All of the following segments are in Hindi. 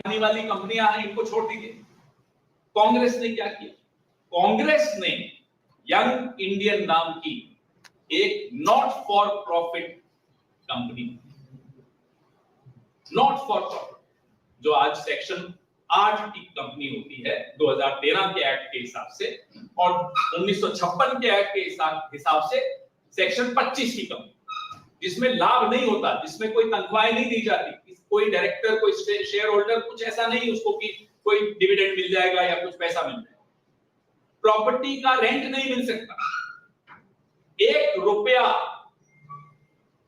आने वाली कंपनियां हैं, इनको छोड़ दीजिए। कांग्रेस ने क्या किया? कांग्रेस ने यंग इंडियन नाम की एक not for profit company, not for profit, जो आज सेक्शन 8 की कंपनी होती है 2013 के एक्ट के हिसाब से, और 1956 के एक्ट के हिसाब से सेक्शन 25 की कंपनी, जिसमें लाभ नहीं होता, जिसमें कोई तनख्वाहें नहीं दी जाती, कोई डायरेक्टर, कोई शेयर होल्डर, कुछ ऐसा नहीं उसको कि कोई डिविडेंड मिल जाएगा या कुछ पैसा मिल जाएगा, प्रॉपर्टी का रेंट नहीं मिल सकता, 1 रुपया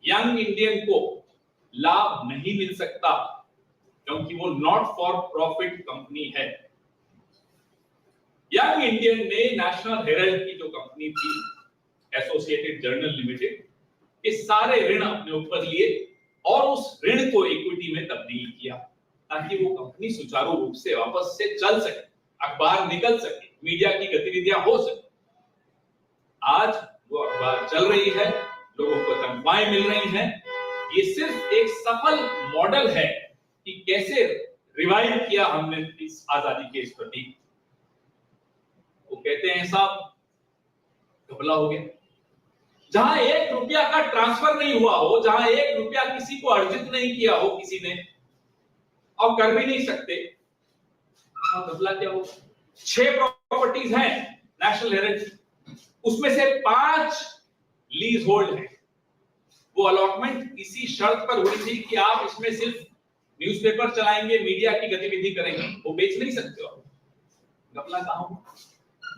यंग इंडियन को लाभ नहीं मिल सकता, क्योंकि वो नॉट फॉर प्रॉफिट कंपनी है। यंग इंडियन ने नेशनल हेराल्ड की जो कंपनी थी, एसोसिएटेड जर्नल लिमिटेड, ये सारे ऋण अपने ऊपर लिए और उस ऋण को इक्विटी में तब्दील किया, ताकि वो कंपनी सुचारू रूप से वापस से चल सके, अखबार निकल सके, मीडिया की गतिविधियां हो सके। आज वो अखबार चल रही है, लोगों को तनख्वाहें मिल रही हैं। ये सिर्फ एक सफल मॉडल है कि कैसे रिवाइव किया हमने इस आजादी के इस प्रतीक। वो कहते हैं साहब घपला हो गया। जहां 1 रुपया का ट्रांसफर नहीं हुआ हो, जहां 1 रुपया किसी को अर्जित नहीं किया हो किसी ने, और कर भी नहीं सकते, घपला क्या हो? 6 प्रॉपर्टीज हैं नेशनल हेराल्ड, उसमें से 5 लीज होल्ड है। वो अलॉटमेंट इसी शर्त पर हुई थी कि आप इसमें सिर्फ न्यूज़पेपर चलाएंगे, मीडिया की गतिविधि करेंगे, वो बेच नहीं सकते हो। घपला कहां हुआ?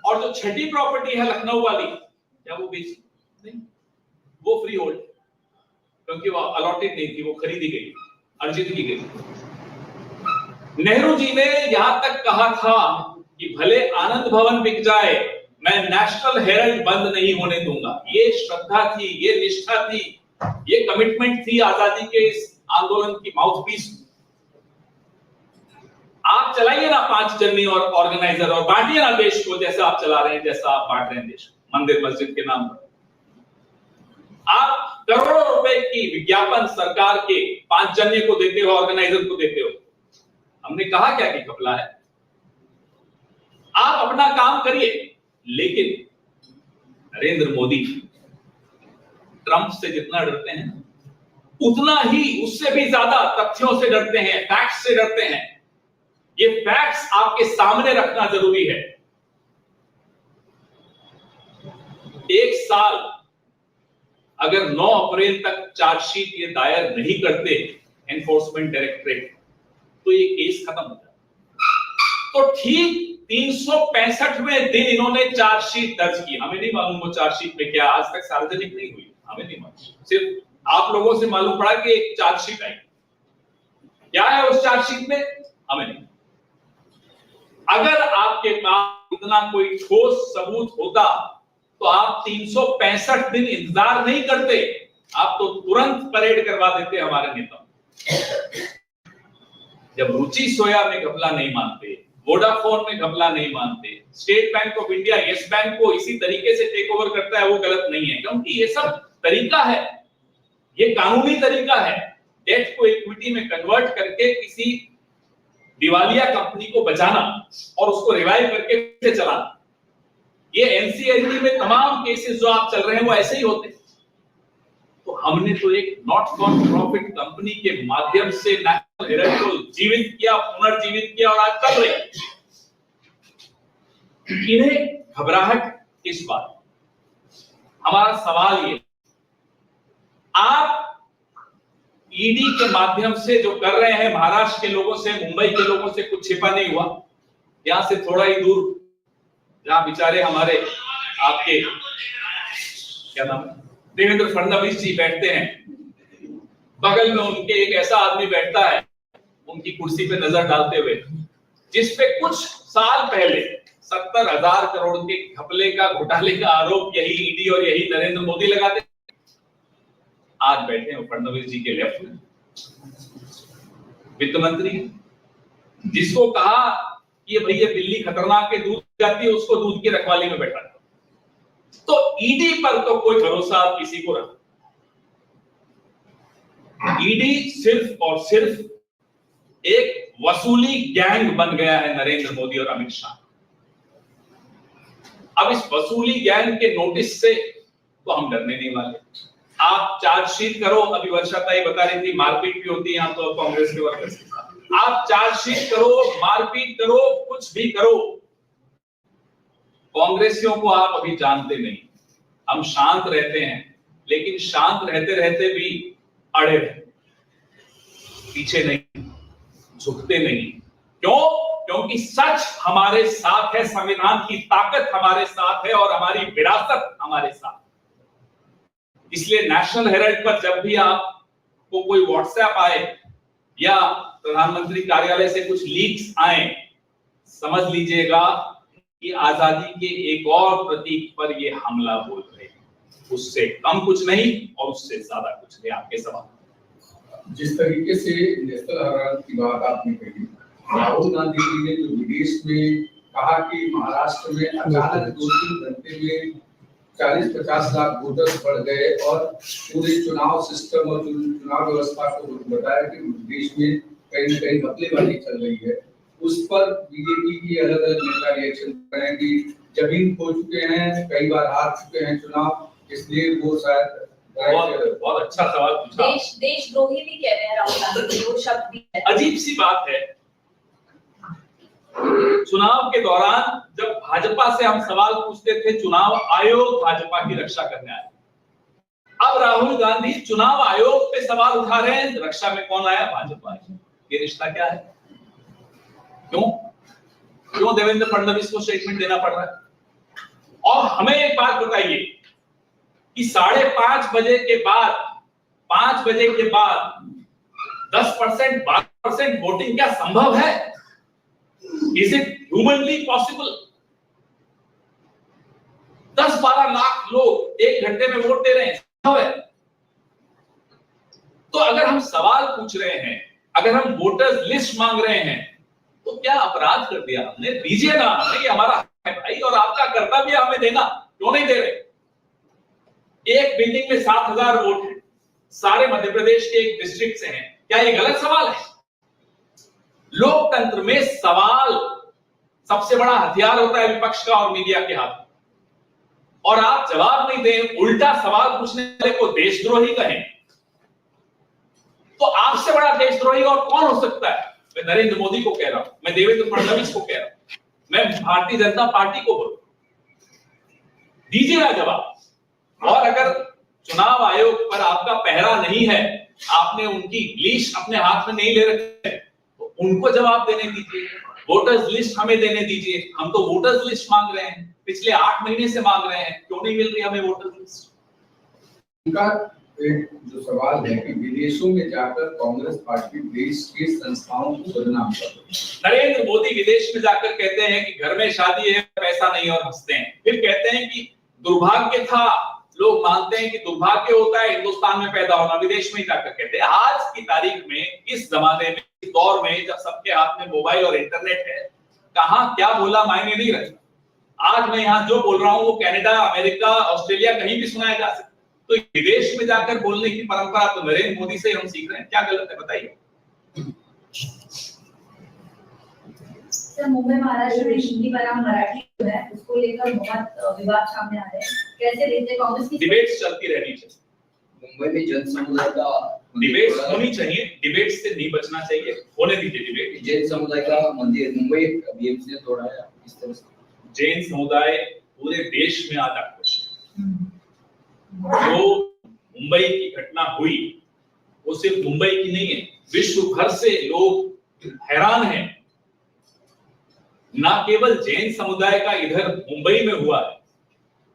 और जो 6ठी प्रॉपर्टी है लखनऊ वाली, क्या वो बेची? नहीं, वो फ्री होल्ड, क्योंकि वो अलॉटेड नहीं थी, वो खरीदी गई, अर्जित की गई। नेहरू जी ने यहां तक कहा था कि भले आनंद भवन बिक जाए, मैं नेशनल हेराल्ड बंद नहीं होने दूंगा। ये श्रद्धा थी, ये निष्ठा थी, ये कमिटमेंट थी आजादी के इस आंदोलन की माउथपीस। आप चलाइए ना 5 जननी और ऑर्गेनाइजर, और बांटिए ना देश को, जैसा आप चला रहे हैं, जैसा आप बांट रहे हैं देश, मंदिर मस्जिद के नाम पर। आप करोड़ों रुपए की विज्ञापन सरकार के 5 जन्य को देते हो, ऑर्गेनाइजर को देते हो। हमने कहा क्या कि घपला है? आप अपना काम करिए, लेकिन नरेंद्र मोदी ट्रंप से जितना डरते हैं, उतना ही, उससे भी ज्यादा तथ्यों से डरते हैं, फैक्ट्स से डरते हैं। ये फैक्ट्स आपके सामने रखना जरूरी है। 1 साल अगर 9 अप्रैल तक चार्जशीट ये दायर नहीं करते एनफोर्समेंट डायरेक्टरेट, तो ये केस खत्म हो जाता। तो ठीक 365वें दिन इन्होंने चार्जशीट दर्ज की। हमें नहीं मालूम वो चार्जशीट में क्या, आज तक सार्वजनिक नहीं हुई, हमें नहीं मालूम, सिर्फ आप लोगों से मालूम पड़ा कि एक चार्जशीट आई। क्या है उस चार्जशीट में, हमें नहीं। अगर आपके पास इतना कोई ठोस सबूत होता तो आप 365 दिन इंतजार नहीं करते, आप तो तुरंत परेड करवा देते हमारे नेता। जब रुचि सोया में घपला नहीं मानते, वोडाफोन में घपला नहीं मानते, state bank of India yes bank को इसी तरीके से टेक ओवर करता है, वो गलत नहीं है, क्योंकि ये सब तरीका है, ये कानूनी तरीका है। डेट को इक्विटी में कन्वर्ट करके किसी दिवालिया कंपनी को बचाना और उसको रिवाइव करके फिर चलाना। ये एनसीएलटी में तमाम केसेस जो आप चल रहे हैं वो ऐसे ही होते हैं। तो हमने तो एक नॉट फॉर प्रॉफिट कंपनी के माध्यम से नेशनल हेराल्ड को जीवित किया, पुनर्जीवित किया, और आज चल रही। इन्हें घबराहट किस बात? हमारा सवाल ये, आप ईडी के माध्यम से जो कर रहे हैं, महाराष्ट्र के लोगों से, मुंबई के लोगों से कुछ छिपा नहीं हुआ। यहां से थोड़ा ही दूर, जहां बेचारे हमारे आपके क्या नाम है, देवेंद्र फडणवीस जी बैठते हैं, बगल में उनके एक ऐसा आदमी बैठता है, उनकी कुर्सी पे नजर डालते हुए, जिसपे कुछ साल पहले 70,000 करोड़ के घपले का, घोटाले का आरोप यही ईडी और यही नरेंद्र मोदी लगाते। आज बैठे हैं फडणवीस जी के लेफ्ट में वित्त मंत्री, जिसको कहा कि भाई ये बिल्ली खतरनाक है, दूध जाती है, उसको दूध की रखवाली में बैठा। तो ईडी पर तो कोई भरोसा किसी को रहा। ईडी सिर्फ और सिर्फ एक वसूली गैंग बन गया है नरेंद्र मोदी और अमित शाह। अब इस वसूली गैंग के नोटिस से तो हम डरने नहीं वाले। आप चार्जशीट करो, अभी वर्षाताई बता रही थी मारपीट भी होती है यहाँ तो कांग्रेस के वर्कर्स के साथ। आप चार्जशीट करो, मारपीट करो, कुछ भी करो, कांग्रेसियों को आप अभी जानते नहीं। हम शांत रहते हैं, लेकिन शांत रहते रहते भी अड़े रहते, पीछे नहीं, झुकते नहीं। क्यों? क्योंकि सच हमारे साथ है, संविधान की ताकत हमारे साथ है और हमारी विरासत हमारे साथ। इसलिए नेशनल हेराल्ड पर जब भी आपको कोई व्हाट्सएप आए या प्रधानमंत्री कार्यालय से कुछ लीक्स आए, समझ लीजिएगा कि आजादी के एक और प्रतीक पर ये हमला बोल रहे हैं। उससे कम कुछ नहीं और उससे ज्यादा कुछ नहीं। आपके सवाल। जिस तरीके से नेशनल हेराल्ड की बात आपने कही, राहुल गांधी जी ने जो विदेश में कहा कि महाराष्ट्र में अचानक 2-3 घंटे में 40-50 लाख वोटर्स बढ़ गए और पूरे चुनाव सिस्टम और चुनाव व्यवस्था को बताया कि देश में कहीं न कहीं घपलेबाजी चल रही है, उस पर बीजेपी की अलग अलग नेता रिएक्शन कर रहे हैं कि जमीन खो चुके हैं, कई बार हार चुके हैं चुनाव, इसलिए वो शायद बहुत अच्छा सवाल पूछा। देशद्रोही भी कह रहे हैं राहुल गांधी, वो शब्द भी है। अजीब सी बात है, चुनाव के दौरान जब भाजपा से हम सवाल पूछते थे, चुनाव आयोग भाजपा की रक्षा करने आया। अब राहुल गांधी चुनाव आयोग पे सवाल उठा रहे हैं, रक्षा में कौन आया? भाजपा। ये रिश्ता क्या है? क्यों देवेंद्र फडणवीस को स्टेटमेंट देना पड़ रहा है? और हमें एक बात बताइए कि 5:30 बजे के बाद 5 बजे के बाद 10% 12% वोटिंग क्या संभव है? Is it humanly possible? 10-12 lakh लोग 1 घंटे में वोट दे रहे हैं, संभव है? तो अगर हम सवाल पूछ रहे हैं, अगर हम वोटर्स लिस्ट मांग रहे हैं, तो क्या अपराध कर दिया हमने? दीजिए ना, हमें, ये हमारा है भाई और आपका कर्तव्य हमें देना। क्यों नहीं दे रहे? एक बिल्डिंग में 7,000 वोट है, सारे मध्य प्रदेश के एक डिस्ट्रिक्ट से हैं। क्या ये गलत सवाल है? लोकतंत्र में सवाल सबसे बड़ा हथियार होता है विपक्ष का और मीडिया के हाथ में। और आप जवाब नहीं दें, उल्टा सवाल पूछने वाले को देशद्रोही कहें, तो आपसे बड़ा देशद्रोही और कौन हो सकता है? मैं नरेंद्र मोदी को कह रहा हूं, मैं देवेंद्र फडणवीस को कह रहा हूं, मैं भारतीय जनता पार्टी को बोल रहा हूं, दीजिए ना जवाब। और अगर चुनाव आयोग पर आपका पहरा नहीं है, आपने उनकी लीश अपने हाथ में नहीं ले रखी है, तो उनको जवाब देने दीजिए। वोटर्स लिस्ट हमें देने दीजिए। हम तो वोटर्स लिस्ट मांग रहे हैं, पिछले 8 महीने से मांग रहे हैं, क्यों नहीं मिल रही हमें वोटर्स लिस्ट? उनका एक जो सवाल है कि विदेशों में जाकर कांग्रेस पार्टी देश के संस्थाओं को बदनाम कर रही है। नरेंद्र मोदी विदेश में जाकर कहते हैं कि घर में शादी है, पैसा नहीं, और हंसते हैं। फिर कहते हैं कि दुर्भाग्य था, लोग मानते हैं कि दुर्भाग्य होता है हिंदुस्तान में पैदा होना, विदेश में ही जाकर कहते हैं। आज की तारीख में, इस जमाने में, इस दौर में, जब सबके हाथ में मोबाइल और इंटरनेट है, कहां क्या बोला मायने नहीं रखता। आज मैं यहां जो बोल रहा हूं वो कनाडा, अमेरिका, ऑस्ट्रेलिया कहीं भी सुनाया जा सकता। तो विदेश में जाकर बोलने की परंपरा तो नरेंद्र मोदी से हम सीख रहे हैं। क्या गलत है बताइए? सर, मुंबई महाराष्ट्र में हिंदी बनाम मराठी जो है, उसको लेकर बहुत विवाद सामने आ रहे हैं। कैसे देखते हैं कांग्रेस की? डिबेट्स चलती रहनी चाहिए। मुंबई में जन समुदाय का डिबेट्स होनी चाहिए, डिबेट्स से नहीं बचना चाहिए, होने दीजिए डिबेट। जैन समुदाय का मंदिर मुंबई बीएमसी ने तोड़ा है, इस तरह से जैन समुदाय पूरे देश में आज आक्रोश है। जो मुंबई की घटना हुई वो सिर्फ मुंबई की नहीं है, विश्व भर से लोग हैरान हैं। ना केवल जैन समुदाय का इधर मुंबई में हुआ है,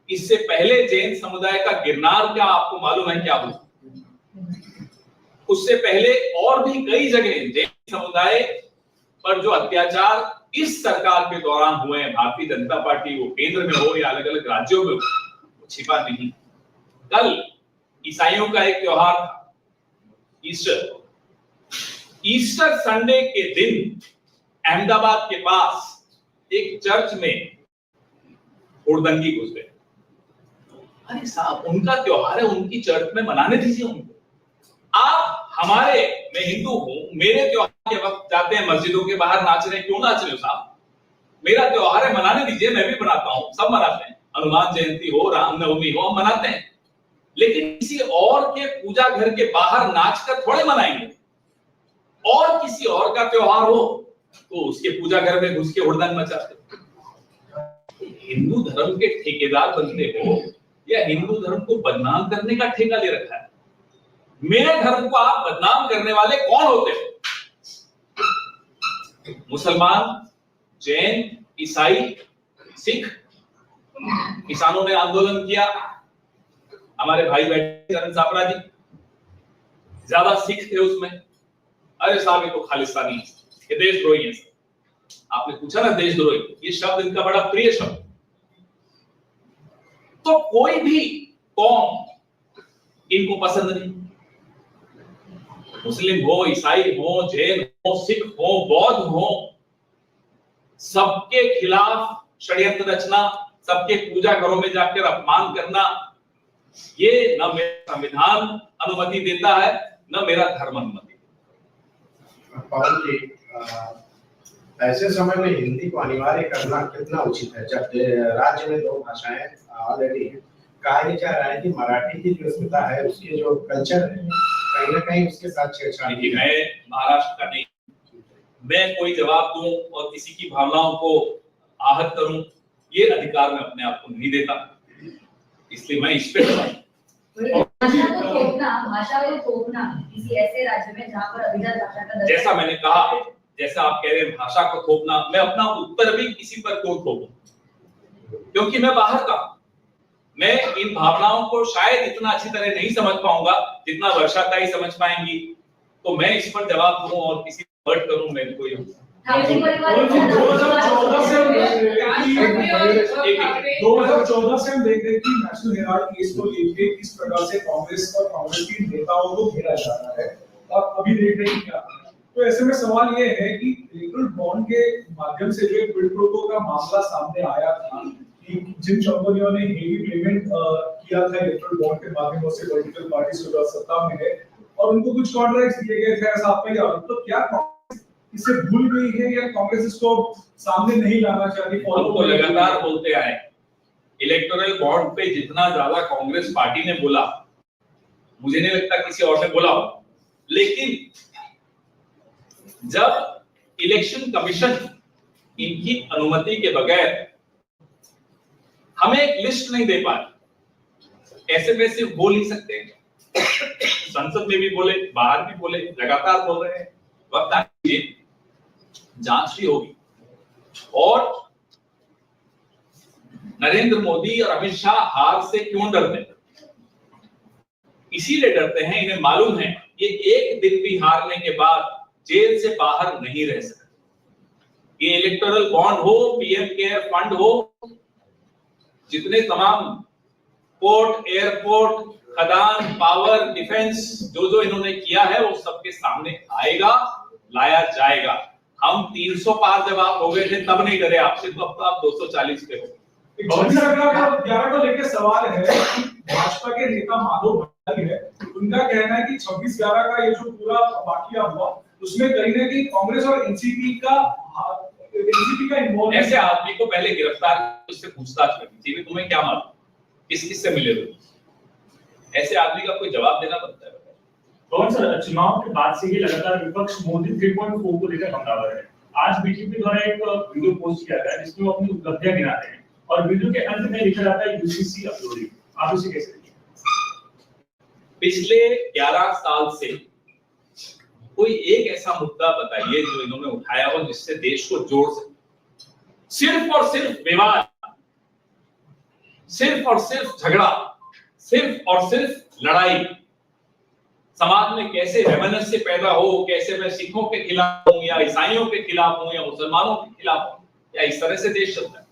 इससे पहले जैन समुदाय का गिरनार का आपको मालूम है क्या हुआ? उससे पहले और भी कई जगह जैन समुदाय पर जो अत्याचार इस सरकार के दौरान हुए हैं, भारतीय जनता पार्टी वो केंद्र में हो या अलग अलग राज्यों में हो, वो छिपा नहीं। कल ईसाइयों का एक त्योहार था, ईस्टर। ईस्टर संडे के दिन अहमदाबाद के पास एक चर्च में हुड़दंगी घुस गई। अरे साहब, उनका त्योहार है, उनकी चर्च में मनाने दीजिए उनको। आप हमारे, मैं हिंदू हूं, मेरे त्योहार के वक्त जाते हैं मस्जिदों के बाहर नाच रहे हैं, क्यों नाच रहे हो साहब? मेरा त्योहार है, मनाने दीजिए, मैं भी मनाता हूं, सब मनाते हैं, हनुमान जयंती हो, रामनवमी हो, हम मनाते हैं। लेकिन किसी और के पूजा घर के बाहर नाच कर थोड़े मनाएंगे। और किसी और का त्योहार हो तो उसके पूजा घर में घुस के हुड़दंग मचाते। हिंदू धर्म के ठेकेदार बनते हो या हिंदू धर्म को बदनाम करने का ठेका ले रखा है? मेरे धर्म को आप बदनाम करने वाले कौन होते हो? मुसलमान, जैन, ईसाई, सिख, किसानों ने आंदोलन किया, हमारे भाई बैठे करण सापरा जी, ज्यादा सिख थे उसमें। अरे साहब ये तो खालिस्तानी है, ये देशद्रोही है। आपने पूछा ना देशद्रोही, ये शब्द इनका बड़ा प्रिय शब्द। तो कोई भी कौम इनको पसंद नहीं, मुस्लिम हो, ईसाई हो, जैन हो, सिख हो, बौद्ध हो, सबके खिलाफ षड्यंत्र रचना, सबके पूजा घरों में जाकर अपमान करना, ये न मेरा संविधान अनुमति देता है, न मेरा धर्म अनुमति। पवन जी, ऐसे समय में हिंदी को अनिवार्य करना कितना उचित है जब राज्य में दो भाषाएं ऑलरेडी हैं? कहा यह जा रहा है कि मराठी की जो अस्मिता है, उसके जो कल्चर है, कहीं ना कहीं उसके साथ छेड़छाड़। मैं महाराष्ट्र का नहीं, मैं कोई जवाब दूं और किसी की भावनाओं को आहत करूं, ये अधिकार मैं अपने आप को नहीं देता, इसलिए मैं इस पे भाषा को थोपना किसी ऐसे राज्य में जहां पर अभिजात भाषा का, जैसा मैंने कहा, जैसा आप कह रहे हैं भाषा को थोपना, मैं अपना उत्तर भी किसी पर क्यों थोपूं? क्योंकि मैं बाहर का, मैं इन भावनाओं को शायद इतना अच्छी तरह नहीं समझ पाऊंगा जितना वर्षा का ही समझ पाएंगी। तो मैं इस पर जवाब दूं और किसी हर्ट करूं, मैं कोई 2014 से हम देख रहे हैं कि नेशनल हेराल्ड केस को लेकर किस प्रकार से कांग्रेस और कांग्रेस के नेताओं को घेरा जा रहा है, आप अभी देख रहे हैं क्या? तो ऐसे में सवाल ये है कि इलेक्टोरल बॉन्ड के माध्यम से जो क्विड प्रो क्वो का मामला सामने आया था कि जिन कंपनियों ने हेवी पेमेंट किया था इलेक्टोरल बॉन्ड के माध्यम से पॉलिटिकल पार्टीज जो सत्ता में है और उनको कुछ कॉन्ट्रैक्ट्स दिए गए थे, ऐसा आपका क्या? तो क्या इसे भूल गई है या कांग्रेस इसको सामने नहीं लाना चाहती? हम तो लगातार बोलते आए, इलेक्टोरल बॉन्ड पे जितना ज्यादा कांग्रेस पार्टी ने बोला, मुझे नहीं लगता किसी और ने बोला हो। लेकिन जब इलेक्शन कमीशन इनकी अनुमति के बगैर हमें एक लिस्ट नहीं दे पाए, ऐसे में सिर्फ बोल नहीं सकते, संसद में भी बोले, बाहर भी बोले, लगातार बोल रहे हैं। वक्त आइए, जांच भी होगी। और नरेंद्र मोदी और अमित शाह हार से क्यों डरते हैं? इसीलिए डरते हैं, इन्हें मालूम है ये एक दिन भी हारने के बाद जेल से बाहर नहीं रह सकते। ये इलेक्टोरल बॉन्ड हो, पीएम केयर फंड हो, जितने तमाम पोर्ट, एयरपोर्ट, खदान, पावर, डिफेंस, जो इन्होंने किया है वो सबके सामने आएगा, लाया जाएगा। हम 300 पार जब आप हो गए थे तब नहीं डरे आपसे, तो अब तो आप 240 पे हो। 26/11 को लेकर सवाल है कि भाजपा के नेता माधव भंडारी है, उनका कहना है कि 26/11 का ये जो पूरा वाकया हुआ उसमें कहीं ना कहीं कांग्रेस और एनसीपी का इन्वॉल्व। ऐसे आदमी को पहले गिरफ्तार कर उससे पूछताछ करनी चाहिए, तुम्हें क्या मालूम किस से मिले हो? ऐसे आदमी का कोई जवाब देना बनता है। कौन सा चुनाव के बाद से ही लगातार विपक्ष मोदी 3.4 को लेकर हमलावर है। आज बीजेपी द्वारा एक वीडियो पोस्ट किया गया जिसमें वो अपनी उपलब्धियां गिनाते हैं और वीडियो के अंत में लिखा जाता है यूसीसी अपलोडिंग। आप इसे कैसे देखते हैं? पिछले 11 साल से कोई एक ऐसा मुद्दा बताइए जो इन्होंने उठाया हो जिससे देश को जोड़ सके। सिर्फ और सिर्फ विवाद, सिर्फ और सिर्फ झगड़ा, सिर्फ और सिर्फ लड़ाई। समाज में कैसे रेवनेंस से पैदा हो, कैसे मैं सिखों के खिलाफ हूं या ईसाइयों के खिलाफ हूं या मुसलमानों के खिलाफ हूं, या इस तरह से देश चलता है।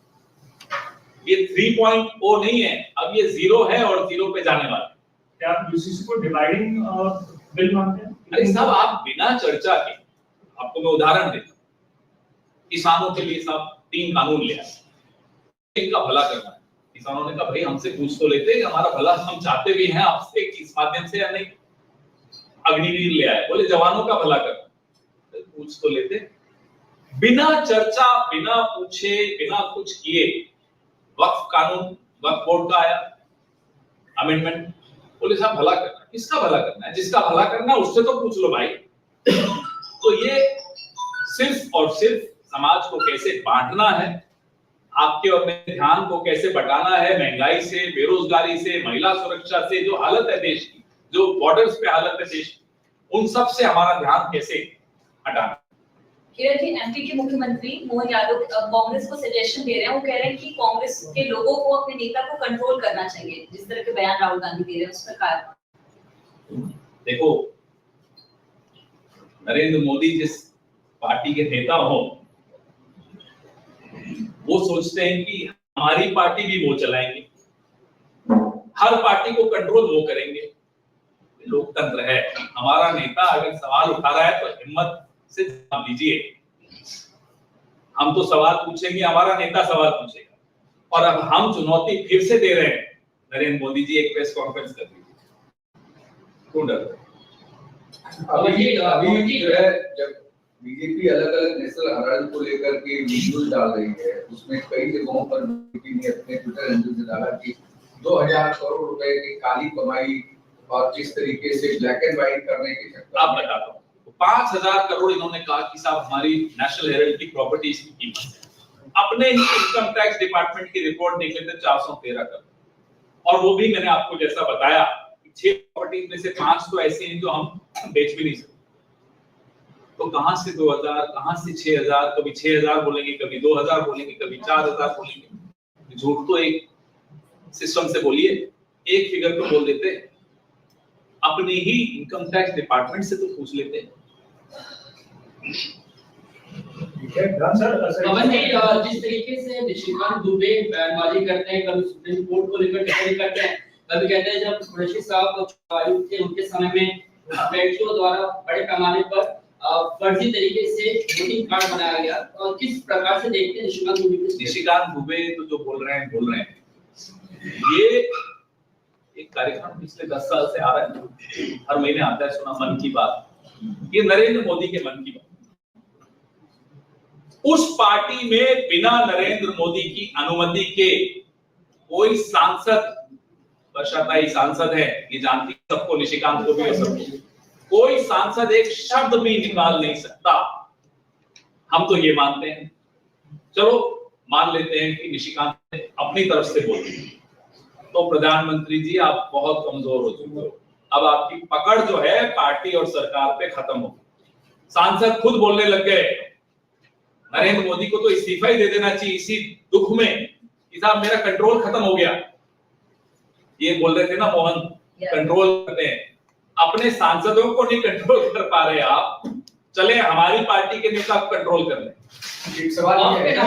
ये 3.0 नहीं है, अब ये 0 है और 0 पे जाने वाला है। क्या आप यूसीसी को डिवाइडिंग बिल मानते हैं? अरे साहब, आप बिना चर्चा के, आपको मैं उदाहरण देता हूं, किसानों के लिए साहब 3 कानून ले आए, इनका भला करना है। किसानों ने कहा भाई हमसे पूछ तो लेते, हमारा भला हम चाहते भी हैं आपसे, इस माध्यम से या नहीं। अग्निवीर ले आए, बोले जवानों का भला करना। पूछ तो लेते। बिना चर्चा, बिना पूछे, बिना कुछ किए वक्फ कानून, वक्फ बोर्ड का आया अमेंडमेंट। बोले साहब भला करना, किसका भला करना है? जिसका भला करना है उससे तो पूछ लो भाई। तो ये सिर्फ और सिर्फ समाज को कैसे बांटना है, आपके और मेरे ध्यान को कैसे बटाना है, महंगाई से, बेरोजगारी से, महिला सुरक्षा से, जो हालत है देश की, जो बॉर्डर्स पे हालत है देश की, उन सब से हमारा ध्यान कैसे हटाना। किरण जी, एमपी के मुख्यमंत्री मोहन यादव कांग्रेस को सजेशन दे रहे हैं। वो कह रहे हैं कि कांग्रेस के लोगों को अपने नेता को कंट्रोल करना चाहिए, जिस तरह के बयान राहुल गांधी दे रहे हैं उस पर। देखो, नरेंद्र मोदी जिस पार्टी के नेता हो, वो सोचते हैं कि हमारी पार्टी भी वो चलाएंगे, हर पार्टी को कंट्रोल वो करेंगे। लोकतंत्र है, हमारा नेता अगर सवाल उठा रहा है तो हिम्मत से जवाब दीजिए। हम तो सवाल पूछेंगे, हमारा नेता सवाल पूछेगा। और अब हम चुनौती फिर से दे रहे हैं, नरेंद्र मोदी जी एक प्रेस कॉन्फ्रेंस कर दीजिए। क्यों डर? अभी जो है, जब बीजेपी अलग अलग नेशनल हेराल्ड को लेकर के वीडियोस डाल रही है, उसमें कई जगहों पर बीजेपी ने अपने ट्विटर हैंडल से डाला कि 2000 करोड़ रुपए की काली कमाई और जिस तरीके से ब्लैक एंड व्हाइट करने के चक्कर आप बताता हूँ, 5000 करोड़ इन्होंने कहा कि साहब हमारी नेशनल हेराल्ड की प्रॉपर्टीज की कीमत है। अपने ही इनकम टैक्स डिपार्टमेंट की रिपोर्ट देख लेते 413 करोड़। और वो भी मैंने आपको जैसा बताया, 6 प्रॉपर्टीज में से 5 तो ऐसी हैं जो हम बेच भी नहीं सकते। तो कहां से 2000, कहां से 6000, कभी 6000 बोलेंगे, कभी 2000 बोलेंगे, कभी 4000 बोलेंगे। झूठ तो एक सिस्टम से बोलिए, एक फिगर तो बोल देते, अपने ही इनकम टैक्स डिपार्टमेंट से तो पूछ लेते। पवन जी, जिस तरीके से निशिकांत दुबे बयानबाजी करते हैं, कभी सुप्रीम कोर्ट को लेकर टिप्पणी करते हैं, कभी कहते हैं जब कुरैशी साहब आयुक्त थे उनके समय में पेट्रो द्वारा बड़े पैमाने पर फर्जी तरीके से वोटिंग कार्ड बनाया गया, और किस प्रकार से देखते हैं निशिकांत दुबे तो जो बोल रहे हैं ये एक कार्यक्रम पिछले 10 साल से आ रहा है, हर महीने आता है, सुना मन की बात। ये नरेंद्र मोदी के मन की बात। उस पार्टी में बिना नरेंद्र मोदी की अनुमति के कोई सांसद, वर्षाताई सांसद है, ये जानती सबको, निशिकांत को भी सबको, कोई सांसद एक शब्द भी निकाल नहीं सकता। हम तो ये मानते हैं, चलो मान लेते हैं कि निशिकांत ने अपनी तरफ से बोली, तो प्रधानमंत्री जी आप बहुत कमजोर हो चुके हो। अब आपकी पकड़ जो है पार्टी और सरकार पे खत्म हो। सांसद खुद बोलने लग गए, नरेंद्र मोदी को तो इस्तीफा ही दे देना चाहिए इसी दुख में कि साहब मेरा कंट्रोल खत्म हो गया। ये बोल रहे थे ना मोहन, कंट्रोल करते हैं, अपने सांसदों को नहीं कंट्रोल कर पा रहे आप, चले हमारी पार्टी के नेता कंट्रोल कर ले। एक सवाल ये है कि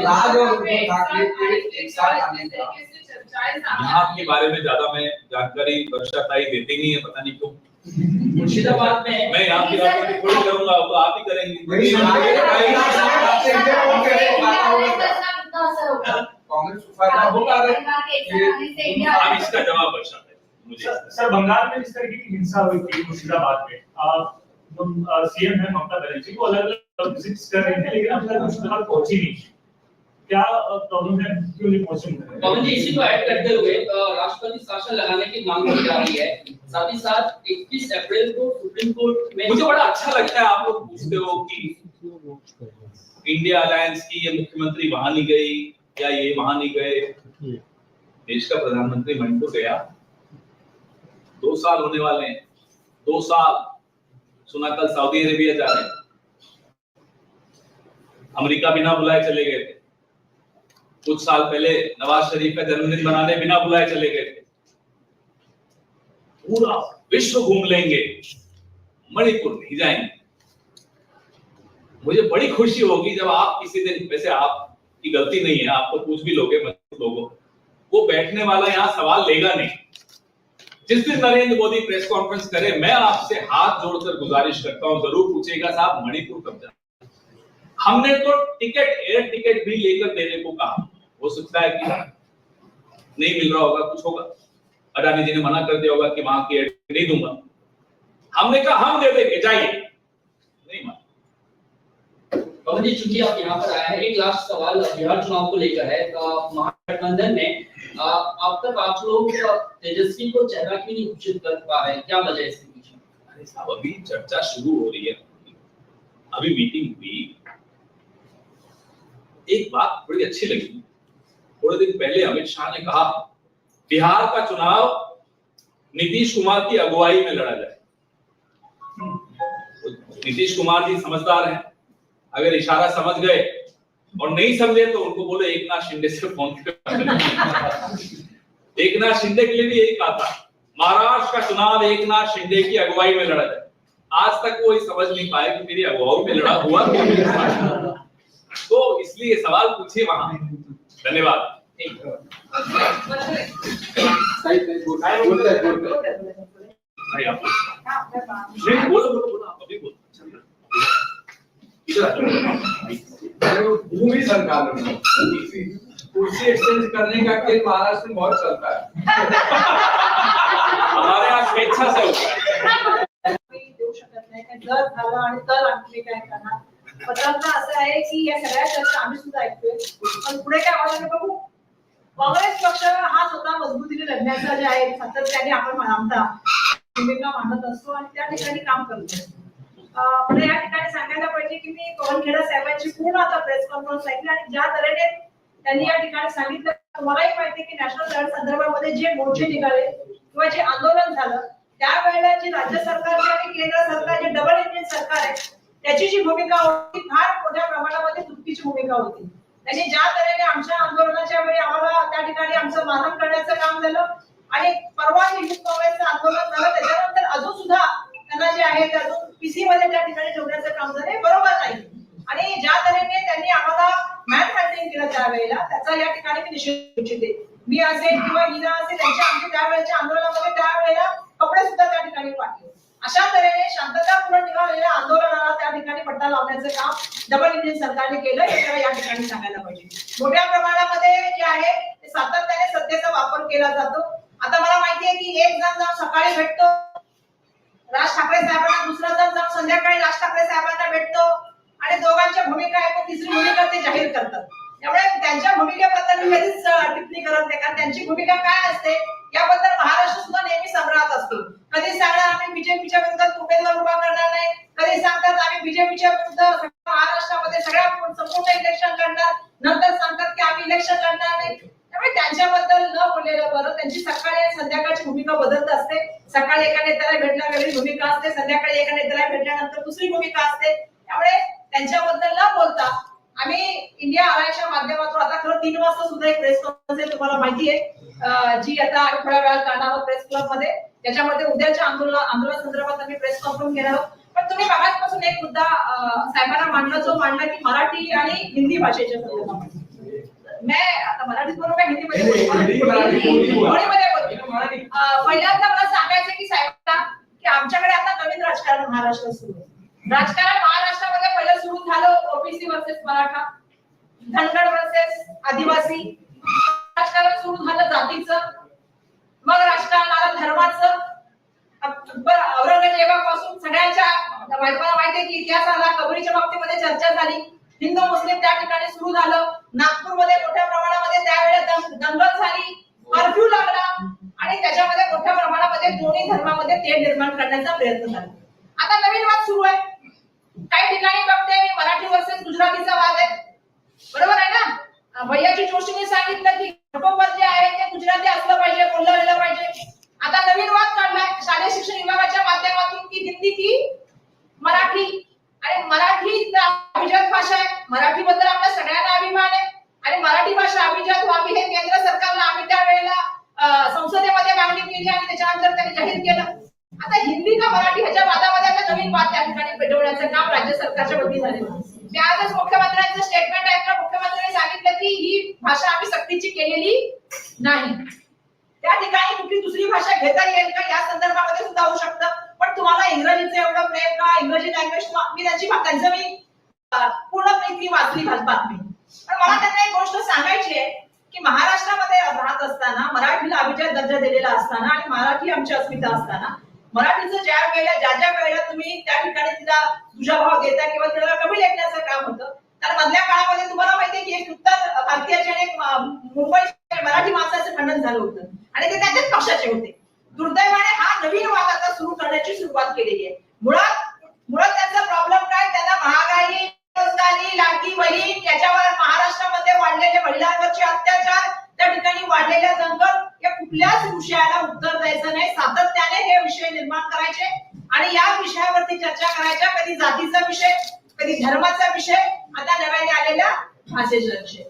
राज और उद्धव ठाकरे के एक साथ आने का, यहाँ के बारे में ज्यादा मैं जानकारी वर्षाताई देती नहीं है, पता नहीं क्यों। मुर्शिदाबाद में मैं यहाँ की बात थोड़ी करूंगा, तो आप ही करेंगे। कांग्रेस को फायदा होगा अब इसका जवाब वर्षा है मुझे। सर, बंगाल में इस तरीके की हिंसा हुई थी मुर्शिदाबाद में, सीएम है ममता बनर्जी, वो अलग अलग विजिट्स कर रहे थे, लेकिन अब तक मुर्शिदाबाद पहुंची नहीं। क्या प्रॉब्लम है, क्यों नहीं पहुंचे? पवन जी, इसी को ऐड करते हुए राष्ट्रपति शासन लगाने की मांग की जा रही है, साथ ही साथ 21 अप्रैल को सुप्रीम कोर्ट में। मुझे बड़ा अच्छा लगता है आप लोग पूछते हो कि इंडिया अलायंस की ये मुख्यमंत्री वहां नहीं गई या ये वहां नहीं गए। देश का प्रधानमंत्री मन तो गया, 2 साल होने वाले हैं, 2 साल। सुना कल सऊदी अरेबिया जा रहे हैं, अमेरिका बिना बुलाए चले गए थे, कुछ साल पहले नवाज शरीफ का जन्मदिन मनाने बिना बुलाए चले गए थे। पूरा विश्व घूम लेंगे, मणिपुर नहीं जाएंगे। मुझे बड़ी खुशी होगी जब आप किसी दिन, वैसे आपकी गलती नहीं है, आप तो पूछ भी लोगे लोगों, वो बैठने वाला यहाँ सवाल लेगा नहीं। जिस दिन नरेंद्र मोदी प्रेस कॉन्फ्रेंस करे, मैं आपसे हाथ जोड़कर गुजारिश करता हूं, जरूर पूछेगा साहब मणिपुर कब जाए। हमने तो टिकट, एयर टिकट भी लेकर देने को कहा, हो सकता है कि नहीं मिल रहा होगा, कुछ होगा। अडानी जी ने मना कर दिया होगा कि वहां की एड नहीं दूंगा। हमने कहा हम दे देंगे, जाइए, नहीं माना। पवन जी, चूंकि आप यहाँ पर आए हैं, एक लास्ट सवाल बिहार चुनाव को लेकर है। महागठबंधन में अब तक आप लोग तेजस्वी को चेहरा क्यों नहीं घोषित कर पा रहे हैं, क्या वजह है इसके पीछे? अरे साहब, अभी चर्चा शुरू हो रही है, अभी मीटिंग हुई, एक बात बड़ी अच्छी लगी। थोड़े दिन पहले अमित शाह ने कहा बिहार का चुनाव नीतीश कुमार की अगुवाई में लड़ा जाए। नीतीश कुमार जी समझदार हैं, अगर इशारा समझ गए और नहीं समझे तो उनको बोले एकनाथ शिंदे से फोन कर। एकनाथ शिंदे के लिए भी यही कहा था, महाराष्ट्र का चुनाव एकनाथ शिंदे की अगुवाई में लड़ा जाए। आज तक वो समझ नहीं पाए कि मेरी अगुवाई में लड़ा हुआ क्या। तो इसलिए सवाल पूछिए वहां। धन्यवाद। भूमि संकालन कुर्सी एक्सचेंज करने का खेल महाराष्ट्र में बहुत चलता है। हमारे यहाँ स्वेच्छा से होता है। देऊ शकत नाही, जर झालं आणि तर आम्ही काय करणार. पत्रांना असं आहे की या सगळ्या चर्चा आम्ही सुद्धा ऐकतोय, पण पुढे काय होणार बघू. काँग्रेस पक्ष हा स्वतः मजबूतीने लढण्याचा जे आहे सातत्याने आपण म्हणता भूमिका मांडत असतो आणि त्या ठिकाणी काम करतो. मला या ठिकाणी सांगायला पाहिजे की मी पवन खेडा साहेबांची पूर्ण आता प्रेस कॉन्फरन्स ऐकली आणि ज्या तऱ्हेने त्यांनी या ठिकाणी सांगितलं, तुम्हालाही माहिती की नॅशनल हेल्थ संदर्भामध्ये जे मोर्चे निघाले किंवा जे आंदोलन झालं त्यावेळेला जी राज्य सरकारची आणि केंद्र सरकारची डबल इंजिन सरकार आहे त्याची जी भूमिका होती फार मोठ्या प्रमाणामध्ये चुकीची भूमिका होती. त्यांनी ज्या तऱ्हेने आमच्या आंदोलनाच्या वेळी आम्हाला त्या ठिकाणी आमचं मारहाण करण्याचं काम झालं आणि परवा युथ काँग्रेसचं आंदोलन झालं त्याच्यानंतर अजून सुद्धा त्यांना जे आहे ते अजून पीसी मध्ये त्या ठिकाणी ठेवण्याचं काम झालं बरोबर नाही. आणि ज्या तऱ्हेने त्यांनी आम्हाला मॅन हँडलिंग केलं त्यावेळेला त्याचा या ठिकाणी मी निषेध इच्छिते. मी असेल किंवा हिना असेल त्यांच्या आमच्या त्यावेळेच्या आंदोलनामध्ये त्यावेळेला कपडे सुद्धा त्या ठिकाणी पाठवले. अशा तऱ्हेने शांततापूर्ण निघालेल्या आंदोलनाला त्या ठिकाणी पट्टा लावण्याचं काम डबल इंजिन सरकारने केलं हे या ठिकाणी सांगायला पाहिजे. मोठ्या प्रमाणामध्ये जे आहे ते सातत्याने सत्तेचा वापर केला जातो. आता मला माहिती आहे की एक जण जाऊन सकाळी भेटतो राज ठाकरे साहेबांना, दुसरा जण जाऊन संध्याकाळी राज ठाकरे साहेबांना भेटतो आणि दोघांच्या भूमिका ऐकून तिसरी भूमिका ते जाहीर करतात. त्यामुळे त्यांच्या भूमिकेबद्दल मी कधीच टिप्पणी करत नाही, कारण त्यांची भूमिका काय असते याबद्दल महाराष्ट्र सुद्धा नेहमी सम्राट असतो. कधी सांगणार आम्ही बीजेपीच्या विरोधात उमेदवार उभा करणार नाही, कधी सांगतात आम्ही बीजेपीच्या विरुद्ध महाराष्ट्रामध्ये सगळ्या संपूर्ण इलेक्शन लढणार, नंतर सांगतात की आम्ही इलेक्शन लढणार नाही. त्यामुळे त्यांच्याबद्दल न बोललेलं बरं. त्यांची सकाळी आणि संध्याकाळची भूमिका बदलत असते. सकाळी एका नेत्याला भेटल्या वेगळी भूमिका असते, संध्याकाळी एका नेत्याला भेटल्यानंतर दुसरी भूमिका असते. त्यामुळे त्यांच्याबद्दल न बोलता आम्ही इंडिया आघाडीच्या माध्यमातून आता खरं 3 वाजता सुद्धा एक प्रेस कॉन्फरन्स आहे तुम्हाला माहिती आहे जी आता थोड्या वेळात करणार प्रेस क्लब मध्ये. त्याच्यामध्ये उद्याच्या आंदोलन संदर्भात आम्ही प्रेस कॉन्फरन्स घेणार आहोत. पण तुम्ही मागासपासून एक मुद्दा साहेबांना मांडला जो मांडला की मराठी आणि हिंदी भाषेच्या संदर्भामध्ये. मैं आता मराठीत बोलू का हिंदीमध्ये बोलते? पहिल्यांदा मला सांगायचं की साहेबांना की आमच्याकडे आता नवीन राजकारण महाराष्ट्रात सुरू आहे. राजकारण महाराष्ट्रामध्ये पहिलं सुरू झालं OBC versus Maratha, Dhangar versus Adivasi, राजकारण सुरू झालं जातीचं, मग राजकारण आलं धर्माचं. औरंगजेबापासून सगळ्यांच्या मला माहिती आहे की इतिहास आला, कबरीच्या बाबतीमध्ये चर्चा झाली, हिंदू मुस्लिम त्या ठिकाणी सुरू झालं. नागपूरमध्ये मोठ्या प्रमाणामध्ये त्यावेळेला दंगल झाली, कर्फ्यू लागला आणि त्याच्यामध्ये मोठ्या प्रमाणामध्ये दोन्ही धर्मामध्ये तेढ निर्माण करण्याचा प्रयत्न झाला. आता नवीन वाद सुरू आहे. काही ठिकाणी बघते मी मराठी वर्सेस गुजरातीचा वाद आहे, बरोबर आहे ना. भैयाजी जोशींनी सांगितलं की घटोपद जे आहे ते गुजराती असलं पाहिजे, बोललं गेलं पाहिजे. आता नवीन वाद काढलाय शालेय शिक्षण विभागाच्या माध्यमातून की हिंदी की मराठी, आणि मराठी अभिजात भाषा आहे. मराठीबद्दल आपल्या सगळ्यांना अभिमान आहे आणि मराठी भाषा अभिजात व्हावी हे केंद्र सरकारला आम्ही त्यावेळेला संसदेमध्ये मागणी केली आणि त्याच्यानंतर त्यांनी जाहीर केलं. आता हिंदी का मराठी ह्याच्या वादामध्ये आता नवीन वाद त्या ठिकाणी पेटवण्याचं काम राज्य सरकारच्या वतीने झालेलं. मी आजच मुख्यमंत्र्यांचं स्टेटमेंट ऐकलं. मुख्यमंत्र्यांनी सांगितलं की ही भाषा आम्ही सक्तीची केलेली नाही. त्या ठिकाणी कुठली दुसरी भाषा घेता येईल का या संदर्भामध्ये सुद्धा होऊ शकतं. पण तुम्हाला इंग्रजीचं एवढं प्रेम का, इंग्रजी लँग्वेज मी त्यांचं मी पूर्ण प्रीती वाचली बातमी. पण मला त्यांना एक गोष्ट सांगायची आहे की महाराष्ट्रामध्ये राहत असताना मराठीला अभिजात दर्जा दिलेला असताना आणि मराठी आमची अस्मिता असताना मराठीचं ज्या वेळेला तुम्ही त्या ठिकाणी तिला दुजाभाव देता किंवा तिला कमी लेखण्याचं काम होतं, तर मधल्या काळामध्ये तुम्हाला माहितीये की एक उत्तर भारतीयाचे आणि एक मुंबई मराठी माणसाचं खंडन झालं होतं आणि ते त्याच्याच पक्षाचे होते. दुर्दैवाने हा नवीन वाद आता सुरू करण्याची सुरुवात केलेली आहे. मुळात त्यांचा प्रॉब्लेम काय, त्यांना महागाई, बेरोजगारी, लाडकी बहीण, याच्यावर महाराष्ट्रामध्ये वाढलेले महिलांवरचे अत्याचार, त्या ठिकाणी वाढलेल्या दंगल, या कुठल्याच विषयाला उत्तर द्यायचं नाही. सातत्याने हे विषय निर्माण करायचे आणि या विषयावरती चर्चा करायच्या. कधी जातीचा विषय, कधी धर्माचा विषय, आता नव्याने आलेला भाषेचा विषय.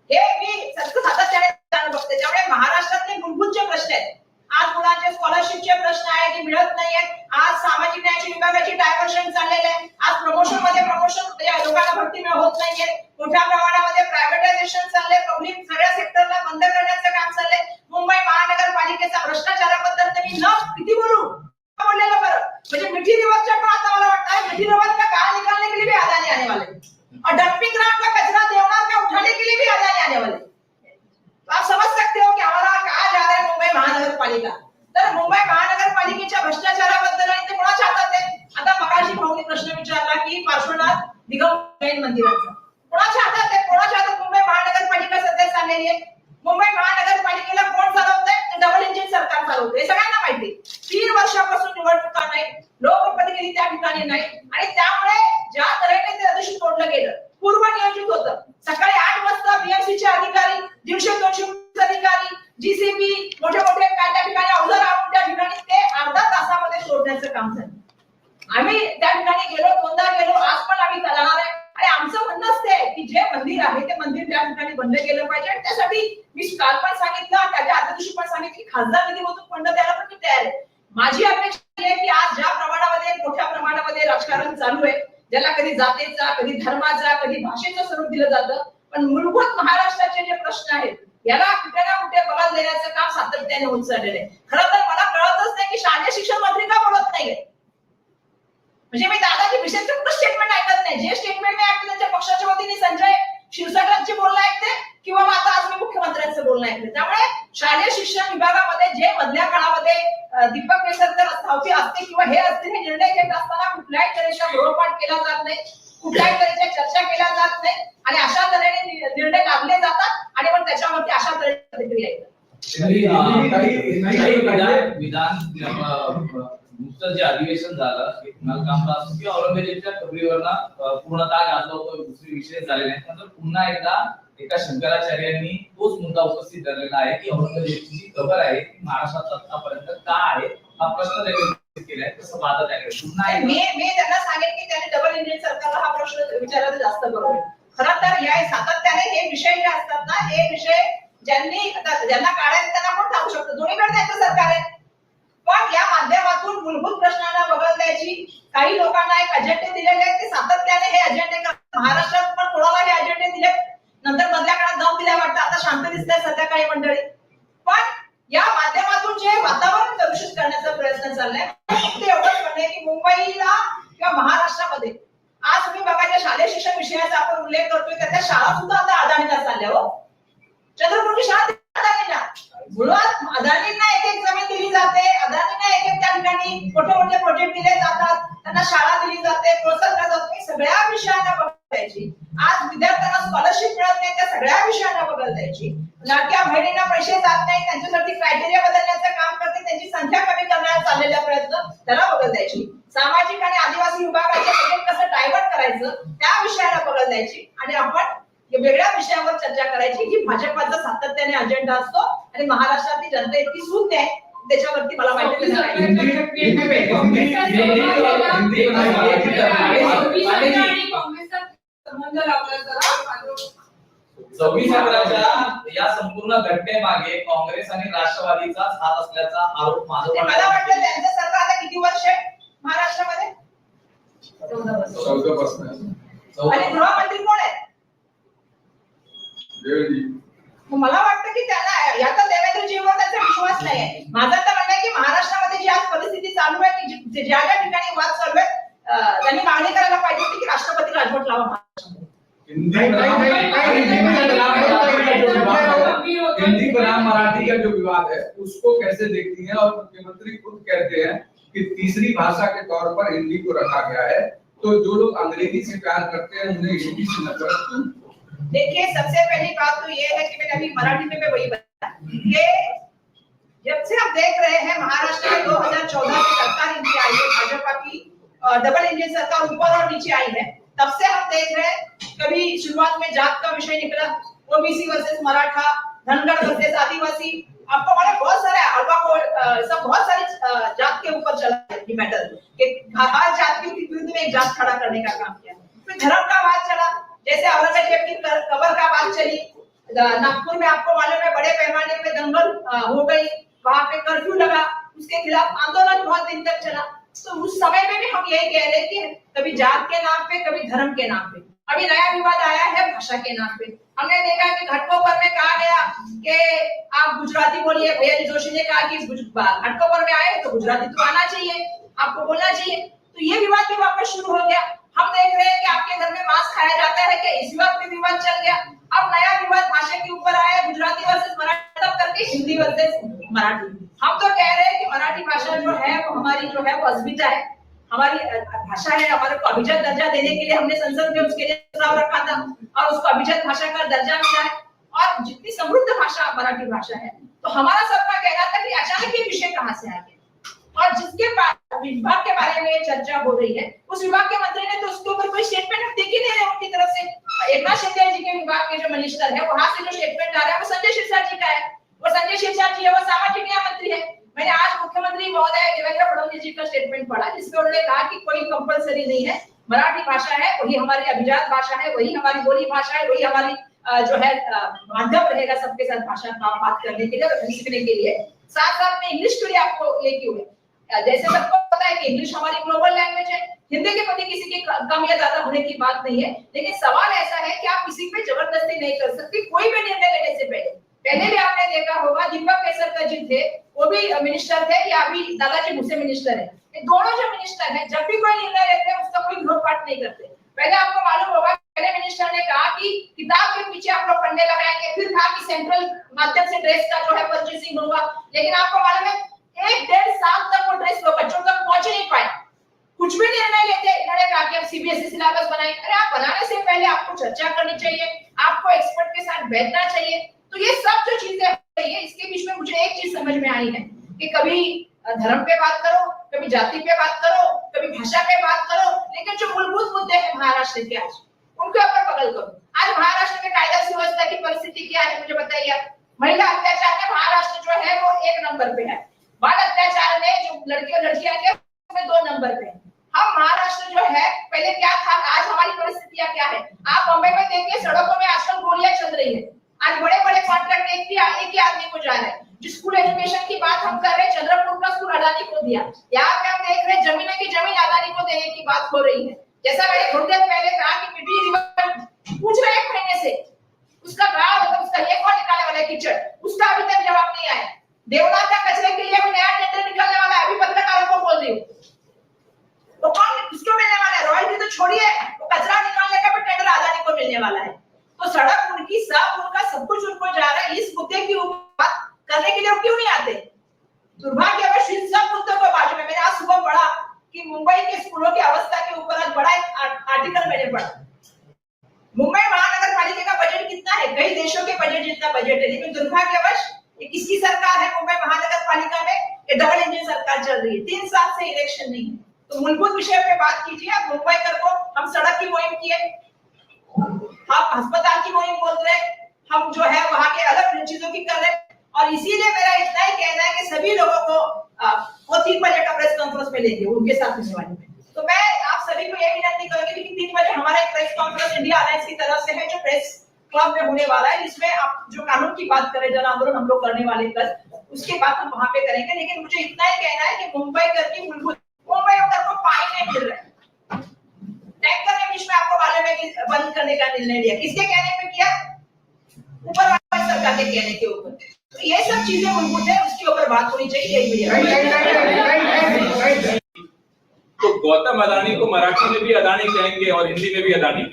हे मी सातत्याने बघते. त्यामुळे महाराष्ट्रातले मूलभूत जे प्रश्न आहेत, आज मुलांचे स्कॉलरशिपचे प्रश्न आहेत की मिळत नाहीयेत, आज सामाजिक न्यायाची विभागाची डायव्हर्शन चाललेलं आहे, आज प्रमोशन लोकांना भरती होत नाहीये, मोठ्या प्रमाणामध्ये प्रायव्हेटायझेशन चाललंय, पब्लिक सगळ्या सेक्टरला बंद करण्याचं काम चाललंय. मुंबई महानगरपालिकेचा भ्रष्टाचाराबद्दल मी किती बोललेलं बरं, म्हणजे मिठी रिवर्सच्या पण आता मला वाटतं मिठी रिवर्स का कहाँ निकालने के लिए भी अदानी आने वाले, और डंपिंग ग्राउंड का कचरा देवनार का उठाने के लिए भी अदानी आने वाले. आप समझ सकते हो कि हमारा कहा जा रहा है मुंबई महानगरपालिका. तर मुंबई महानगरपालिकेच्या भ्रष्टाचाराबद्दल आणि ते कोणाच्या हातात आहे. आता मगाशी भाऊनी प्रश्न विचारला की पार्श्वनाथ दिगंबर जैन मंदिराचा कोणाच्या हातात आहे, कोणाच्या हातात मुंबई महानगरपालिका सध्या चाललेली आहे. मुंबई महानगरपालिकेला कोण चालवतंय, डबल इंजिन सरकार चालवतंय, हे सगळ्यांना माहिती. 3 वर्षापासून निवडणुका नाही, लोकप्रतिनिधी त्या ठिकाणी नाही आणि त्यामुळे ज्या तऱ्हेने ते अधिसूचित तोडलं गेलं, पूर्व नियोजित होतं. सकाळी 8 वाजता बीएमसीचे अधिकारी, 150-200 अधिकारी, जीसीबी, मोठे त्या ठिकाणी अवजार आणून त्या ठिकाणी ते अर्धा तासामध्ये सोडण्याचं काम झालं. आम्ही त्या ठिकाणी गेलो, 2दा गेलो, आज पण आम्ही जाणार आहे आणि आमचं म्हणणं असते की जे मंदिर आहे ते मंदिर त्या ठिकाणी बंद केलं पाहिजे आणि त्यासाठी मी काल पण सांगितलं, त्याच्या आदल्या दिवशी पण सांगितलं की खासदार निधीमधून फंड द्यायला पण मी तयार आहे. माझी अपेक्षा आहे की आज ज्या प्रमाणामध्ये मोठ्या प्रमाणामध्ये राजकारण चालू आहे, ज्याला कधी जातीचा, कधी धर्माचा, कधी भाषेचं स्वरूप दिलं जातं, पण मूलभूत महाराष्ट्राचे जे प्रश्न आहेत याला कुठे ना कुठे बल देण्याचं काम सातत्याने होत चाललेलं आहे. खरं तर मला कळतच नाही की शालेय शिक्षण मंत्री का बोलत नाहीये. म्हणजे मी दादाजी विशेष कुठं स्टेटमेंट ऐकत नाही. जे स्टेटमेंट मी ऐकते त्यांच्या पक्षाच्या वतीने संजय क्षीरसागरांचे बोलणं ऐकते किंवा आता आज मी मुख्यमंत्र्यांचं बोलणं ऐकते. त्यामुळे शालेय शिक्षण विभागामध्ये जे मधल्या काळामध्ये दीपक केसरकर असते किंवा हे असते, हे निर्णय घेत असताना कुठल्याही तऱ्हेचा गृहपाठ केला जात नाही, कुठल्याही तऱ्हेच्या चर्चा केल्या जात नाही आणि अशा तऱ्हेने निर्णय लागले जातात आणि मग त्याच्यावरती अशा तऱ्हेची प्रतिक्रिया येतात. नुकतं जे अधिवेशन झालं कामकाज असो किंवा औरंगजेबच्या कबरीवरनं पूर्णतः गाजला होतो, दुसरे विषय झाले नाही. नंतर पुन्हा एकदा एका शंकराचार्यांनी तोच मुद्दा उपस्थित धरलेला आहे की औरंगजेबची जी कबर आहे ती महाराष्ट्रात आतापर्यंत का आहे हा प्रश्न त्यांनी केलाय. कसं वादत आहे पुन्हा मी त्यांना सांगेन की त्यांनी डबल इंजिन सरकारला हा प्रश्न विचारायला जास्त बरोबर आहे. खरं तर या सातत्याने हे विषय जे असतात ना, हे विषय ज्यांना काढायचे त्यांना कोण सांगू शकतो, दोन्हीकडे त्यांचं सरकार आहे. पण या माध्यमातून मूलभूत प्रश्नांना बगल द्यायची, काही लोकांना एक अजेंडे दिलेले आहेत, ते सातत्याने हे अजेंडे महाराष्ट्रात पण कोणाला हे अजेंडे दिले, नंतर मधल्या काळात दम दिल्या वाटतं, आता शांत दिसतंय सध्या काही मंडळी. पण या माध्यमातून जे वातावरण कलुषित करण्याचा प्रयत्न चाललाय, ते एवढंच म्हणणे की मुंबईला किंवा महाराष्ट्रामध्ये आज तुम्ही बघा शालेय शिक्षण विषयाचा आपण उल्लेख करतोय, त्या शाळा सुद्धा आता अदानीला चालल्या. हो, चंद्रपूरची शाळा अदानीला, मुळात अदानींना एक जमीन दिली जाते, अदानींना एक त्या ठिकाणी मोठे प्रोजेक्ट दिले जातात, त्यांना शाळा दिली जाते, प्रोत्साहन दिलं जातं. सगळ्या विषयांना बघत द्यायची. आज विद्यार्थ्यांना स्कॉलरशिप मिळत नाही, त्या सगळ्या विषयांना बघत द्यायची. लाडक्या बहिणींना पैसे जात नाही, त्यांच्यासाठी क्रायटेरिया बदलण्याचं काम करते, त्यांची संख्या कमी करण्याचा चाललेला प्रयत्न त्याला बघत द्यायची. सामाजिक आणि आदिवासी विभागाचे बजेट कसं डायव्हर्ट करायचं त्या विषयाला बघत द्यायची आणि आपण वेगळ्या विषयावर चर्चा करायची की भाजपचा सातत्याने अजेंडा असतो आणि महाराष्ट्रातील जनता इतकी सूट आहे त्याच्यावरती मला माहिती या संपूर्ण घटनेमागे काँग्रेस आणि राष्ट्रवादीचा हात असल्याचा आरोप माझा. मला वाटतं त्यांचं सरकार आता किती वर्ष आहे महाराष्ट्रामध्ये? 14 पासून. आणि गृहमंत्री कोण आहे? मला वाटतं की त्यांना याचा देवेंद्रजींवर त्यांचा विश्वास नाही आहे. माझं तर म्हणणं आहे की महाराष्ट्रामध्ये जी आज परिस्थिती चालू आहे की ज्या ज्या ठिकाणी वाद चालू आहे त्यांनी मागणी करायला पाहिजे होती की राष्ट्रपती राजवट लावा महाराष्ट्रामध्ये. हिंदी बनाम मराठी का जो विवाद है उसको कैसे देखती हैं? और मुख्यमंत्री खुद कहते हैं कि तीसरी भाषा के तौर पर हिंदी को रखा गया है, तो जो लोग अंग्रेजी से प्यार करते हैं उन्हें हिंदी से नफरत क्यों? देखिए, सबसे पहली बात तो ये है कि मैंने अभी मराठी में वही बताया कि जब से आप देख रहे हैं महाराष्ट्र में 2014 से सरकार इनकी आई है, भाजपा की डबल इंजन सरकार ऊपर और नीचे आई है, तब से हम देख रहे हैं कभी शुरुआत में जात का विषय निकला, OBC versus Maratha, Dhangar versus Adivasi, आपको मालूम बहुत सारे सब बहुत सारी जात के ऊपर चला है ये मैटर कि हर जात के विरुद्ध में एक जात खड़ा करने का काम किया। फिर धर्म का बात चला, जैसे औरंगजेब की कब्र का बात चली, नागपुर में आपको मालूम है बड़े पैमाने पे दंगल हो गई, वहां पे कर्फ्यू लगा, उसके खिलाफ आंदोलन बहुत दिन तक चला। तो उस समय में भी हम यही कह रहे थे कभी जात के नाम पे कभी धर्म के नाम पे। अभी नया विवाद आया है भाषा के नाम पे। हमने देखा कि घटकोपर में कहा गया कि आप गुजराती बोलिए, भैया जोशी ने कहा कि घटकोपर में आए तो गुजराती तो आना चाहिए, आपको बोलना चाहिए, तो ये विवाद भी वापस शुरू हो गया। हम देख रहे हैं कि आपके घर में मांस खाया जाता है कि इस विवाद पे विवाद चल गया। अब नया विवाद भाषा के ऊपर आया, गुजराती वर्सेस मराठी तब करके हिंदी वर्सेस मराठी। हम तो कह रहे हैं कि मराठी भाषा जो है वो हमारी जो है वो अस्मिता है, हमारी भाषा है, हमारे को अभिजात दर्जा देने के लिए हमने संसद में उसके लिए प्रस्ताव रखा था और उसको अभिजात भाषा का दर्जा मिला है। और जितनी समृद्ध भाषा मराठी भाषा है, तो हमारा सबका कहना था कि अचानक ये विषय कहाँ से आ गया। और जिसके विभाग के बारे में चर्चा हो रही है, उस विभाग के मंत्री ने तो उसके ऊपर कोई स्टेटमेंट देख ही नहीं रहे उनकी तरफ से। एकनाथ शिंदे जी के विभाग के जो मिनिस्टर है, वहां से जो स्टेटमेंट आ रहा है वो संजय शिरसाट जी का है। वो संजय शिरसाट जी है, वो सामाजिक न्याय मंत्री है। मैंने आज मुख्यमंत्री महोदय देवेंद्र फडणवीस जी का स्टेटमेंट पढ़ा, जिसमें उन्होंने कहा कि कोई कंपलसरी नहीं है, मराठी भाषा है वही हमारी अभिजात भाषा है, वही हमारी बोली भाषा है, वही हमारी जो है माध्यम रहेगा सबके साथ भाषा का बात करने के लिए और सीखने के लिए। साथ साथ में इंग्लिश के लिए आपको ये क्यों है, जैसे सबको पता है कि इंग्लिश हमारी ग्लोबल लैंग्वेज है, हिंदी के प्रति किसी की कम या ज्यादा होने की बात नहीं है, लेकिन सवाल ऐसा है कि आप किसी पे जबरदस्ती नहीं कर सकते कोई भी निर्णय लेने से पहले। पहले भी आपने देखा होगा दीपक केसरकर जी थे, वो भी मिनिस्टर थे, या अभी दादाजी भूसे मिनिस्टर है। ये दोनों जो मिनिस्टर हैं जब भी कोई निर्णय लेते हैं उसका कोई विरोध पाठ नहीं करते। पहले आपको मालूम होगा पहले मिनिस्टर ने कहा कि किताब के पीछे आप लोग पढ़ने लगाएंगे, फिर कहा कि सेंट्रल माध्यम से ड्रेस का जो है परचेसिंग होगा, लेकिन आपको मालूम है 1-1.5 साल तक वो ड्रेस बच्चों तक पहुंच नहीं पाए। कुछ भी निर्णय लेते इन्होंने कहा कि अब सीबीएसई सिलेबस बनाएं। अरे आप बनाने से पहले आपको चर्चा करनी चाहिए, आपको एक्सपर्ट के साथ बैठना चाहिए। तो ये सब जो चीजें है, इसके बीच में मुझे एक चीज समझ में आई है कि कभी धर्म पे बात करो, कभी जाति पे बात करो, कभी भाषा पे बात करो, लेकिन जो मूलभूत मुद्दे हैं महाराष्ट्र के आज उनके ऊपर पकड़ करो। आज महाराष्ट्र में कायदा सुव्यवस्था की परिस्थिति क्या है मुझे बताइए। महिला अत्याचार में महाराष्ट्र जो है वो 1 नंबर पे है, बाल अत्याचार में जो लड़की और लड़कियां हैं उसमें 2 नंबर पे है। हम महाराष्ट्र जो है पहले क्या था, आज हमारी परिस्थितियां क्या है। आप बम्बई में देखिए सड़कों में आजकल गोलियां चल रही है। आज बड़े बड़े कॉन्ट्रैक्ट एक ही आदमी को जा रहे हैं। जो स्कूल एजुकेशन की बात हम कर रहे हैं, चंद्रपुर का स्कूल अदानी को दिया। यहाँ पे हम देख रहे हैं जमीन की जमीन अदानी को देने की बात हो रही है। जैसा मैंने थोड़ी देर पहले कहा कि मिट्टी रिवर पूछ रहे 1 महीने से, उसका गाँव मतलब उसका ये कौन निकालने वाला है कीचड़, उसका अभी तक जवाब नहीं आया। देवनाथ का कचरे के लिए भी नया टेंडर निकलने वाला है, अभी पत्रकारों को बोल रही हूँ। तो कौन किसको मिलने वाला है, रॉयल्टी तो छोड़िए, वो कचरा निकालने का भी टेंडर अदानी को मिलने वाला है। तो सड़क उनकी सब कुछ उनको जा रहा है। इस मुद्दे की बात करने के लिए क्यों नहीं आते? दुर्भाग्यवश इन सब मुद्दों को बाजू में। मैंने आज सुबह पढ़ा कि मुंबई के स्कूलों की अवस्था के ऊपर आज बड़ा एक आर्टिकल मैंने पढ़ा। मुंबई महानगर पालिका का बजट कितना है, कई देशों के बजट जितना बजट है, लेकिन दुर्भाग्यवश ये किसकी सरकार है मुंबई महानगर पालिका में, ये डबल इंजन सरकार चल रही है। 3 साल से इलेक्शन नहीं है। तो मूलभूत विषय पे बात कीजिए। आप मुंबई को हम सड़क की मुहिम किए, हम अस्पताल की मुहिम बोल रहे, हम जो है वहां के अलग चीजों की कर रहे। और इसीलिए मेरा इतना ही कहना है कि सभी लोगों को वो 3 बजे का प्रेस कॉन्फ्रेंस में लेंगे उनके साथ भिजवाने में। तो मैं आप सभी को ये विनती करूंगी कि 3 बजे हमारा एक प्रेस कॉन्फ्रेंस इंडिया अलायंस की तरफ से है जो प्रेस क्लब में होने वाला है, जिसमें आप जो कानून की बात करें, जन आंदोलन हम लोग करने वाले कल, उसके बाद हम वहां पे करेंगे। लेकिन मुझे इतना ही कहना है कि मुंबई की मूलभूत मुंबई को पानी नहीं मिल रहा है। टैंकर के बीच में आपको मालूम है कि बंद करने का निर्णय लिया, किसके कहने पे किया? ऊपर वाली सरकार के कहने के ऊपर। तो ये सब चीजें मूलभूत है, उसके ऊपर बात होनी चाहिए। तो गौतम अदानी को मराठी में भी अदानी कहेंगे और हिंदी में भी अदानी,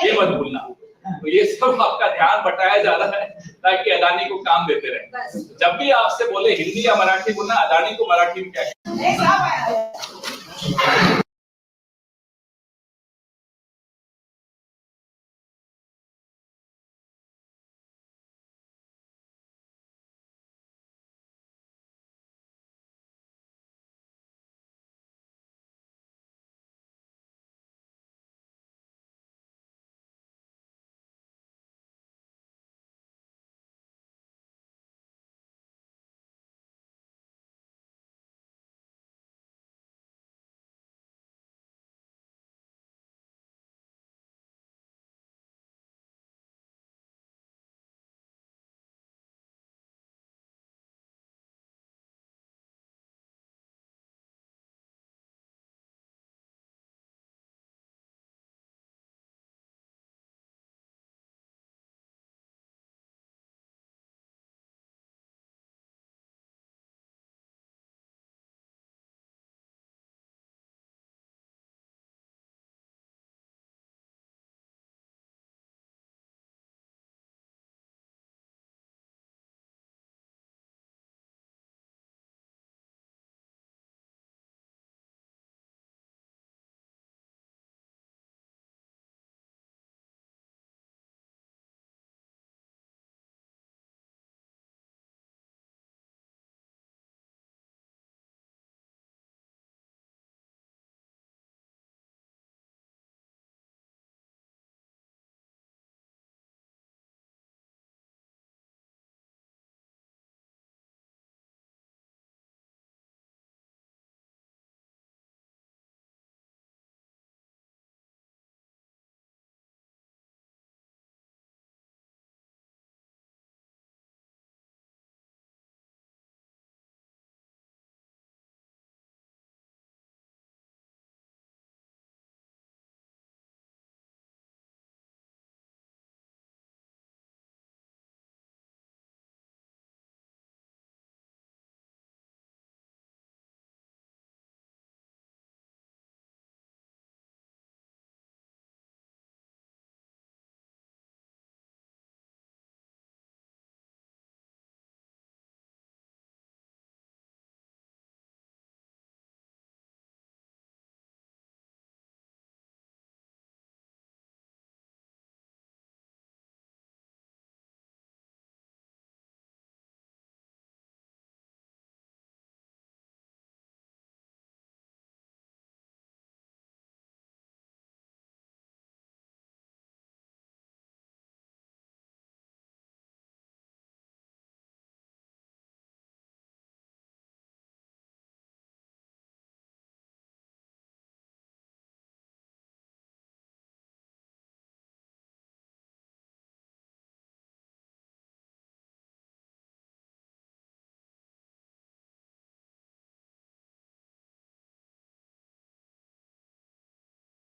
ये मत भूलना। तो ये सब आपका ध्यान बटाया जा रहा है। ताकि अदानी को काम देते रहे। बस। जब भी आपसे बोले हिंदी या मराठी बोलना, अदानी को मराठी में क्या नहीं साहब आया